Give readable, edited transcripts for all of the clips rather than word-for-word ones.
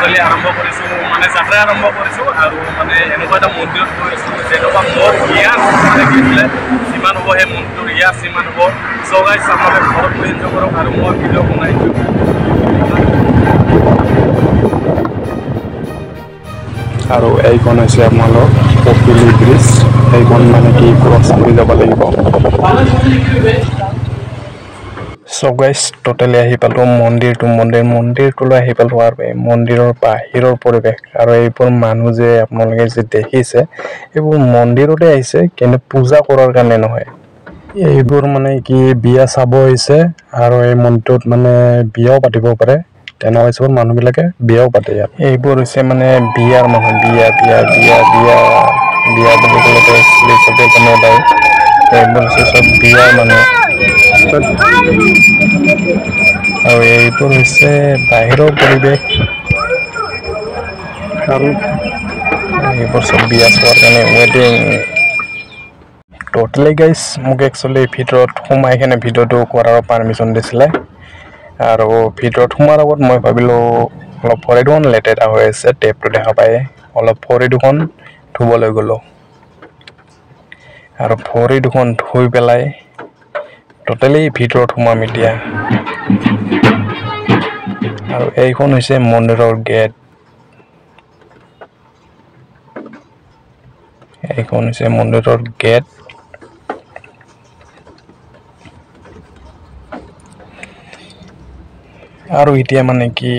totally আৰম্ভ কৰিছোঁ মানে যাত্ৰা আৰম্ভ কৰিছোঁ আৰু মানে এনেকুৱা এটা মন্দিৰত গৈছোঁ যেনেকুৱা মোৰ জ্ঞান মানে কি আছিলে যিমান হ'ব সেই মন্দিৰটোৰ ইয়াত যিমান হ'ব চ' গাইছ আপোনালোকে ঘৰত গৈ এনজয় কৰক আৰু মই ভিডিঅ' বনাইছোঁ আৰু এইখন হৈছে আপোনালোক কপিলী ব্ৰিজ এইখন মানে কি ক্ৰছ কৰি যাব লাগিব So guys, totally আহি পালো মন্দিৰটোলৈ আহি পালো আৰু এই মন্দিৰৰ বাহিৰৰ পৰিৱেশ আৰু এইবোৰ মানুহ যে আপোনালোকে যে দেখিছে এইবোৰ মন্দিৰতে আহিছে কিন্তু পূজা কৰাৰ কাৰণে নহয় এইবোৰ মানে কি বিয়া চাব হৈছে আৰু এই মন্দিৰটোত মানে বিয়াও পাতিব পাৰে তেনেকুৱা হিচাপত মানুহবিলাকে বিয়াও পাতে ইয়াত এইবোৰ হৈছে মানে বিয়াৰ মানুহ বিয়া বুলি ক'লেতো একচুৱেলি চবেই জানে বাৰু এইবোৰ হৈছে চব বিয়াৰ মানুহ আৰু এইবোৰ হৈছে বাহিৰৰ পৰিৱেশ আৰু এইবোৰ চব বিয়া চোৱাৰ কাৰণে ৱেডিং টোটেলি গাইজ মোক একচুৱেলি ভিতৰত সোমাই কিনে ভিডিঅ'টো কৰাৰ পাৰ্মিশ্যন দিছিলে আৰু ভিতৰত সোমাৰ আগত মই ভাবিলোঁ অলপ ভৰি দুখন লেতেৰা হৈ আছে টেপটো দেখা পাই অলপ ভৰি দুখন ধুবলৈ গ'লোঁ আৰু ভৰি দুখন ধুই পেলাই টোটেলি ভিতৰত সোমাম এতিয়া আৰু এইখন হৈছে মন্দিৰৰ গেট আৰু এতিয়া মানে কি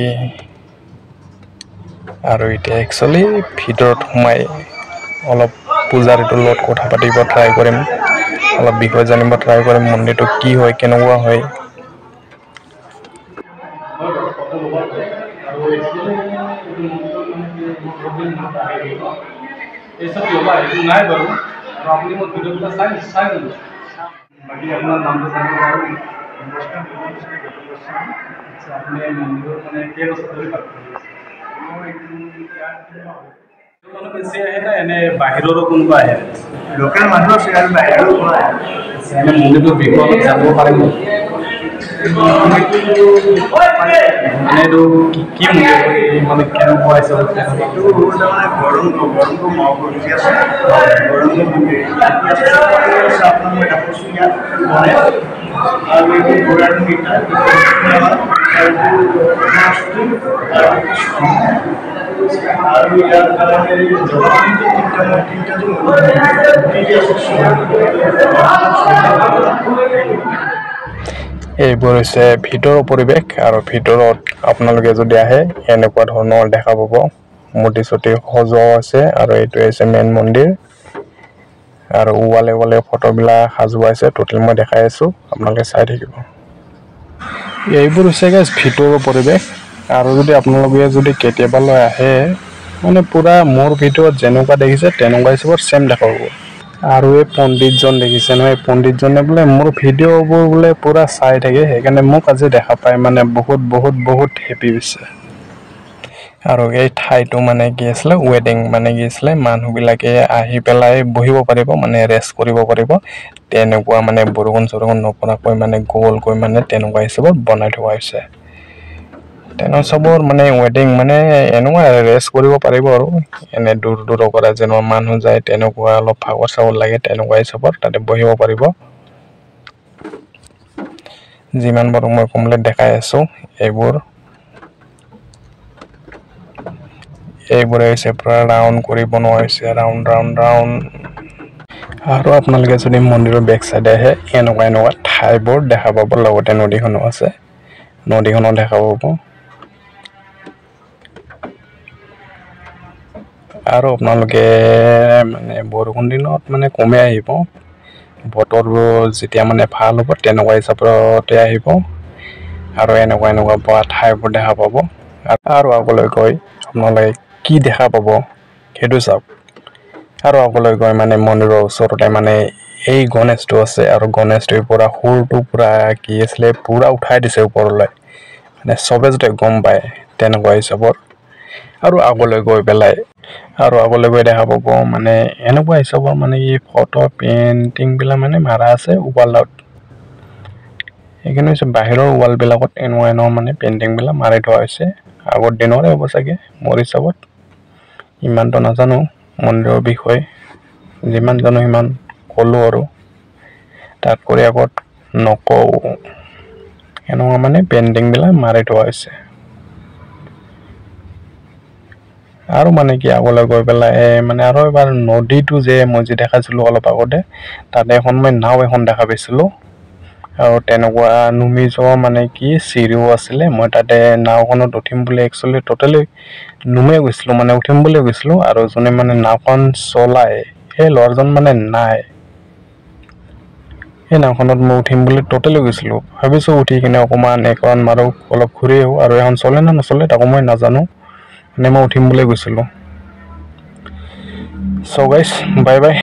আৰু এতিয়া একচুৱেলি ভিতৰত সোমাই অলপ পূজাৰীটোৰ লগত কথা পাতিব ট্ৰাই কৰিম অলপ বিষয় জানিব ট্ৰাই কৰিম মন্দিৰটো কি হয় কেনেকুৱা হয় নাই বাৰু আপুনি মোৰ ভিডিঅ'টো চাই ল'ব বাকী আপোনাৰ নামটো জানিব পাৰোঁ আপুনি মন্দিৰৰ মানে কেইবছৰ ধৰি পাঠ কৰি আছে মানুহ বেছি আহে না এনে বাহিৰৰো কোনোবা আহে লোকেল মানুহ আছে আৰু বাহিৰৰো কোনোবা আহে মন্দিৰটোৰ বিষয়ে অলপ জানিব পাৰিম মানে এইটো কি মন্দিৰ মানে কেনেকুৱা হৈছে এইটো তাৰমানে গৰংগ মহাপুৰুষী আছে গৰংগ মন্দিৰ আপোনাক মই কৈছোঁ ইয়াত বনে আৰু এইটো ঘোঁৰাটো গীতা আৰু ইয়াত এইবোৰ হৈছে ভিতৰৰ পৰিৱেশ আৰু ভিতৰত আপোনালোকে যদি আহে এনেকুৱা ধৰণৰ দেখা পাব মূৰ্তি চুটি সজোৱা আছে আৰু এইটো হৈছে মেইন মন্দিৰ আৰু ওৱালে ফটোবিলাক সাজোৱা আছে টোটেল মই দেখাই আছোঁ আপোনালোকে চাই থাকিব এইবোৰ হৈছে গাইজ ভিতৰৰ পৰিৱেশ আৰু যদি আপোনালোকে যদি কেতিয়াবালৈ আহে মানে পুৰা মোৰ ভিডিঅ'ত যেনেকুৱা দেখিছে তেনেকুৱা হিচাপত চেম দেখা পাব আৰু এই পণ্ডিতজন দেখিছে নহয় এই পণ্ডিতজনে বোলে মোৰ ভিডিঅ'বোৰ বোলে পুৰা চাই থাকে সেইকাৰণে মোক আজি দেখা পাই মানে বহুত হেপী হৈছে আৰু এই ঠাইটো মানে কি আছিলে ৱেডিং মানে কি আছিলে মানুহবিলাকে আহি পেলাই বহিব পাৰিব মানে ৰেষ্ট কৰিব পাৰিব তেনেকুৱা মানে বৰষুণ নপৰাকৈ মানে গ'লকৈ মানে তেনেকুৱা হিচাপত বনাই থোৱা হৈছে তেনে চবৰ মানে ৱেডিং মানে এনেকুৱা ৰেষ্ট কৰিব পাৰিব আৰু এনে দূৰৰ পৰা যেনেকুৱা মানুহ যায় তেনেকুৱা অলপ ভাগৰ চাগৰ লাগে তেনেকুৱা হিচাপত তাতে বহিব পাৰিব যিমান বাৰু মই কমপ্লিট দেখাই আছোঁ এইবোৰে হৈছে পুৰা ৰাউণ্ড কৰি বনোৱা হৈছে ৰাউণ্ড আৰু আপোনালোকে যদি মন্দিৰৰ বেক চাইডে আহে এনেকুৱা ঠাইবোৰ দেখা পাব লগতে নদীখনো আছে নদীখনো দেখা পাব আৰু আপোনালোকে মানে বৰষুণ দিনত মানে কমে আহিব বতৰবোৰ যেতিয়া মানে ভাল হ'ব তেনেকুৱা হিচাপতে আহিব আৰু এনেকুৱা পৰা ঠাইবোৰ দেখা পাব আৰু আগলৈ গৈ আপোনালোকে কি দেখা পাব সেইটো চাওক আৰু আগলৈ গৈ মানে মন্দিৰৰ ওচৰতে মানে এই গণেশটো আছে আৰু গণেশটোৰ পৰা সুৰটো পুৰা কি আছিলে পুৰা উঠাই দিছে ওপৰলৈ মানে চবে যাতে গম পায় তেনেকুৱা হিচাপত আৰু আগলৈ গৈ দেখা পাব মানে এনেকুৱা হিচাপৰ মানে কি ফটো পেইণ্টিংবিলাক মানে মাৰা আছে ৱালত এইখিনি হৈছে বাহিৰৰ ৱালবিলাকত এনেকুৱা মানে পেইণ্টিংবিলাক মাৰি থোৱা হৈছে আগৰ দিনৰে হ'ব চাগে মোৰ হিচাপত ইমানটো নাজানো মন্দিৰৰ বিষয়ে যিমান জানো সিমান ক'লোঁ আৰু তাত কৰি আগত নকওঁ এনেকুৱা মানে পেইণ্টিংবিলাক মাৰি থোৱা হৈছে আৰু মানে কি আগলৈ গৈ পেলাই মানে আৰু এবাৰ নদীটো যে মই যে দেখাইছিলোঁ অলপ আগতে তাতে এখন মই নাও এখন দেখা পাইছিলোঁ আৰু তেনেকুৱা নুমি যোৱা মানে কি চিৰিও আছিলে মই তাতে নাওখনত উঠিম বুলি একচুৱেলি টোটেলি নুমে গৈছিলোঁ মানে উঠিম বুলি গৈছিলোঁ আৰু যোনে মানে নাওখন চলায় সেই ল'ৰাজন মানে নাই সেই নাওখনত মই উঠিম বুলি টোটেলি গৈছিলোঁ ভাবিছোঁ উঠি কিনে অকণমান এখন মাৰো অলপ ঘূৰি আহোঁ আৰু এখন চলে নে নচলে তাকো মই নাজানো মানে মই উঠিম বুলি গৈছিলোঁ চ' গাইছ বাই বাই